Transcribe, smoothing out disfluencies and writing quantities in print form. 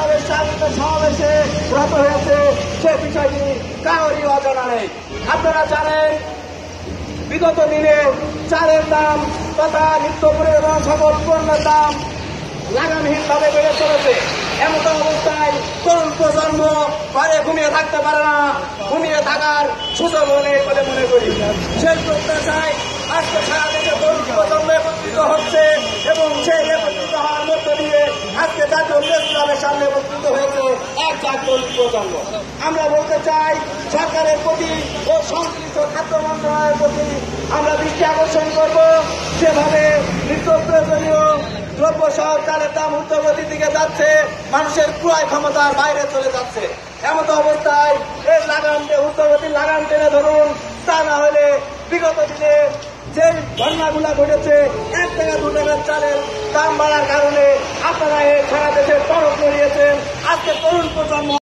বিপ্লবের স্বাগত সমাবেশে রত হয়েছে সে বিষয়টি কারোরই অজানা নেই। আপনারা জানেন বিগত দিনে চালের দাম তথা নিত্য প্রয়োজন সকল পণ্যের দাম লাগামহীনভাবে বেড়ে চলেছে। এমন অবস্থায় তরুণ প্রজন্ম ঘরে ঘুমিয়ে থাকতে পারে না, ঘুমিয়ে থাকার সুযোগ নেই বলে মনে করি। সেই প্রত্যাশায় আজকে সারা দেশে তরুণ প্রজন্ম একত্রিত হচ্ছে এবং সেই একত্রিত হওয়ার মধ্য দিয়ে আজকে জাতীয় প্রেস ক্লাবের সামনে একত্রিত হয়েছে এক তরুণ প্রজন্ম। আমরা বলতে চাই সরকারের প্রতি ও সংশ্লিষ্ট খাদ্য মন্ত্রণালয়ের প্রতি আমরা দৃষ্টি আকর্ষণ করব, যেভাবে নিত্য প্রয়োজনীয় দ্রব্য সহ চালের দাম ঊর্ধ্বগতির দিকে যাচ্ছে, মানুষের ক্রয় ক্ষমতার বাইরে চলে যাচ্ছে। এমন অবস্থায় এই ঊর্ধ্বগতির লাগাম টেনে ধরুন, তা না হলে বিগত দিনে যে ঘটনাগুলা ঘটেছে 1 টাকা 2 টাকার চালের দাম বাড়ার কারণে আপনারা এই সারা দেশে টনক নড়িয়েছেন। আজকে তরুণ প্রজন্ম